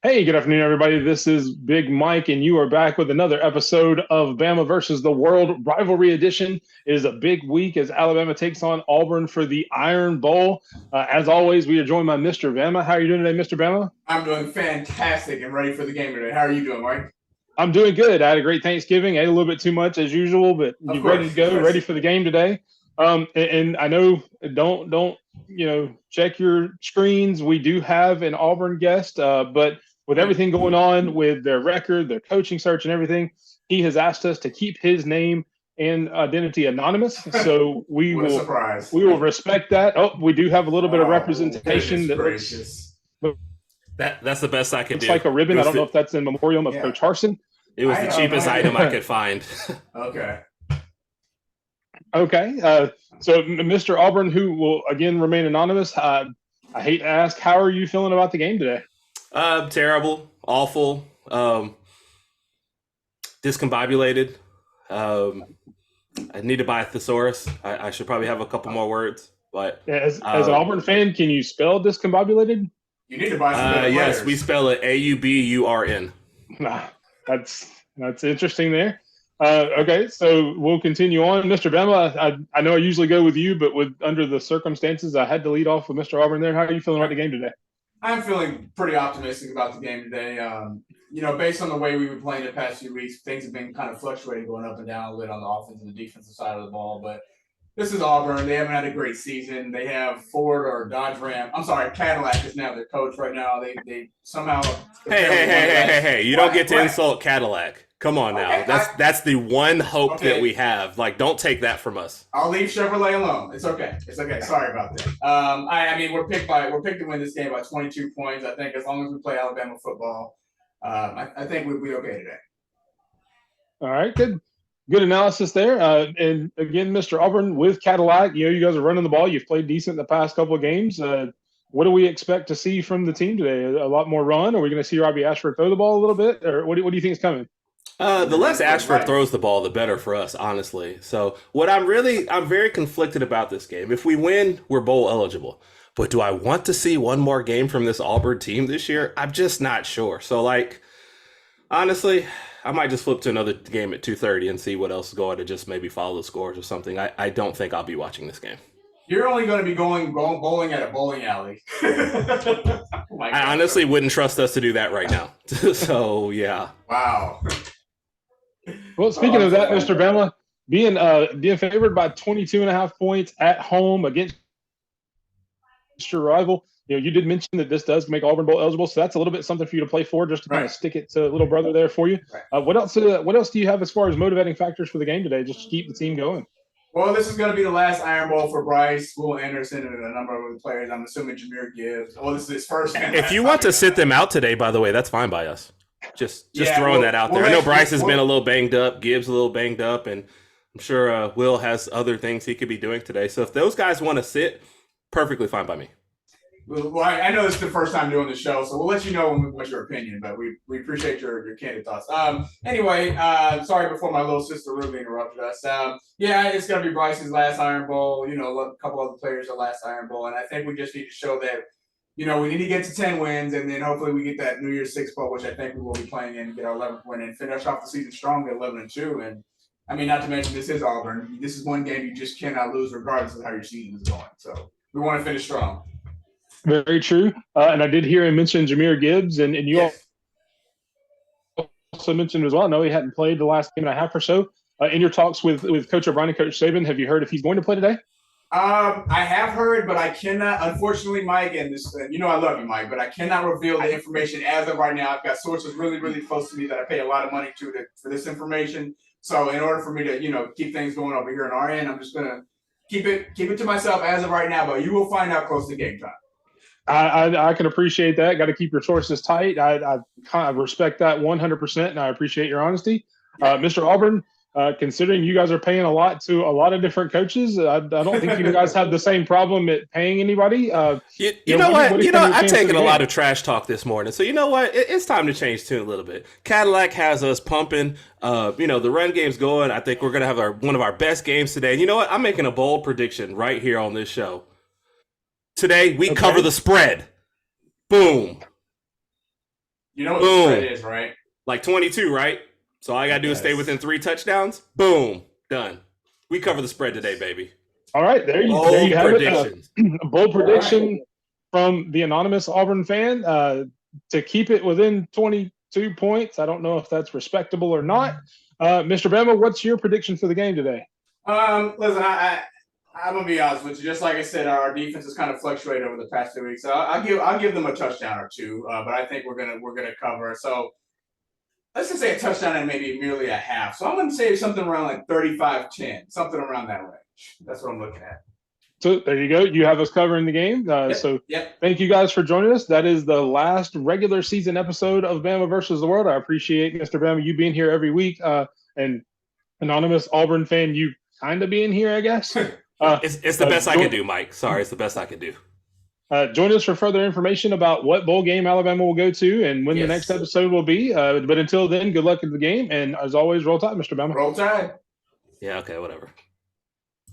Hey, good afternoon, everybody. This is Big Mike, and you are back with another episode of Bama versus the World Rivalry Edition. It is a big week as Alabama takes on Auburn for the Iron Bowl. As always, we are joined by Mr. Bama. How are you doing today, Mr. Bama? I'm doing fantastic and ready for the game today. How are you doing, Mike? I'm doing good. I had a great Thanksgiving. I ate a little bit too much as usual, but Of you ready to course, of go? Ready course. for the game today? And I know don't check your screens. We do have an Auburn guest, but with everything going on with their record, their coaching search, and everything, he has asked us to keep his name and identity anonymous. So we What a will surprise. we will respect that. Oh, we do have a little bit of Oh, representation goodness that looks gracious. That's the best I could looks do. like a ribbon. I don't know if that's in memoriam of Yeah. Coach Harsin. It was I the had no cheapest item I idea. could find. Okay. Okay. So, Mr. Auburn, who will again remain anonymous, I hate to ask, how are you feeling about the game today? Terrible, awful, discombobulated. Um, I need to buy a thesaurus. I should probably have a couple more words, but As an Auburn fan, can you spell discombobulated? You need to buy some better yes, players. we spell it Auburn. Nah, that's interesting there. Okay, so we'll continue on. Mr. Bama, I know I usually go with you, but with under the circumstances, I had to lead off with Mr. Auburn there. How are you feeling about the game today? I'm feeling pretty optimistic about the game today. Based on the way we've been playing the past few weeks, things have been kind of fluctuating, going up and down a little bit on the offensive and the defensive side of the ball. But this is Auburn. They haven't had a great season. They have Ford or Dodge Ram. I'm sorry, Cadillac is now their coach right now. They somehow Hey! You don't get to What? insult Cadillac. Come on now. Okay, That's the one hope Okay. that we have. Like, don't take that from us. I'll leave Chevrolet alone. It's okay. It's okay. Sorry about that. I mean, we're picked to win this game by 22 points. I think as long as we play Alabama football, I think we'll be okay today. All right, good analysis there. And again, Mr. Auburn with Cadillac, you guys are running the ball. You've played decent in the past couple of games. What do we expect to see from the team today? A lot more run? Are we going to see Robbie Ashford throw the ball a little bit, or what do you think is coming? The less Ashford Right. throws the ball, the better for us, honestly. So I'm very conflicted about this game. If we win, we're bowl eligible. But do I want to see one more game from this Auburn team this year? I'm just not sure. So honestly, I might just flip to another game at 2:30 and see what else is going to just maybe follow the scores or something. I don't think I'll be watching this game. You're only going to be going bowling at a bowling alley. Oh my I God. honestly wouldn't trust us to do that right now. So yeah. Wow. Well, speaking of that, Mr. Bama, being favored by 22 and a half points at home against your rival, you did mention that this does make Auburn Bowl eligible, so that's a little bit something for you to play for, just to kind of Right. stick it to little brother there for you. Right. What else? What else do you have as far as motivating factors for the game today, just to keep the team going? Well, this is going to be the last Iron Bowl for Bryce, Will Anderson, and a number of other players. I'm assuming Jameer Gibbs. Well, this is his first. If you want to sit them out today, by the way, that's fine by us. Just throwing that out there. I know Bryce has been a little banged up, Gibbs a little banged up, and I'm sure Will has other things he could be doing today. So if those guys want to sit, perfectly fine by me. Well, I know this is the first time doing the show, so we'll let you know what's your opinion, but we appreciate your candid thoughts. Anyway, sorry before my little sister Ruby interrupted us. Yeah, it's going to be Bryce's last Iron Bowl. A couple other players' last Iron Bowl, and I think we just need to show that, we need to get to 10 wins, and then hopefully we get that New Year's Six Bowl, which I think we will be playing in, get our 11th win, and finish off the season strong at 11-2. And I mean, not to mention this is Auburn. This is one game you just cannot lose, regardless of how your season is going. So we want to finish strong. Very true. And I did hear him mention Jameer Gibbs, and you Yes. also mentioned as well. I know he hadn't played the last game and a half or so. In your talks with Coach O'Brien and Coach Saban, have you heard if he's going to play today? I have heard, but I cannot. Unfortunately, Mike, and this, I love you, Mike, but I cannot reveal the information as of right now. I've got sources really, really close to me that I pay a lot of money for this information. So, in order for me to, keep things going over here on our end, I'm just gonna keep it to myself as of right now. But you will find out close to game time. I can appreciate that. Got to keep your sources tight. I kind of respect that 100%, and I appreciate your honesty. Mr. Auburn, considering you guys are paying a lot to a lot of different coaches, I don't think you guys have the same problem at paying anybody. You know what? I've taken a lot of trash talk this morning. So you know what? It's time to change tune a little bit. Cadillac has us pumping. The run game's going. I think we're going to have one of our best games today. And you know what? I'm making a bold prediction right here on this show. Today, we cover the spread. Boom. You know what the spread is, right? Like 22, right? So all I got to do is stay within 3 touchdowns. Boom. Done. We cover the spread today, baby. All right. There you have it. A bold prediction from the anonymous Auburn fan to keep it within 22 points. I don't know if that's respectable or not. Mr. Bama, what's your prediction for the game today? Listen, I'm gonna be honest with you. Just like I said, our defense has kind of fluctuated over the past 2 weeks. So I'll give them a touchdown or two, but I think we're gonna cover. So let's just say a touchdown and maybe merely a half. So I'm gonna say something around like 35-10, something around that range. That's what I'm looking at. So there you go. You have us covering the game. Thank you guys for joining us. That is the last regular season episode of Bama versus the World. I appreciate Mr. Bama you being here every week, and anonymous Auburn fan you kind of being here, I guess. It's the best I can do, Mike. Sorry, it's the best I can do. Join us for further information about what bowl game Alabama will go to and when the next episode will be. But until then, good luck in the game. And as always, roll tide, Mr. Bama. Roll tide. Yeah, okay, whatever.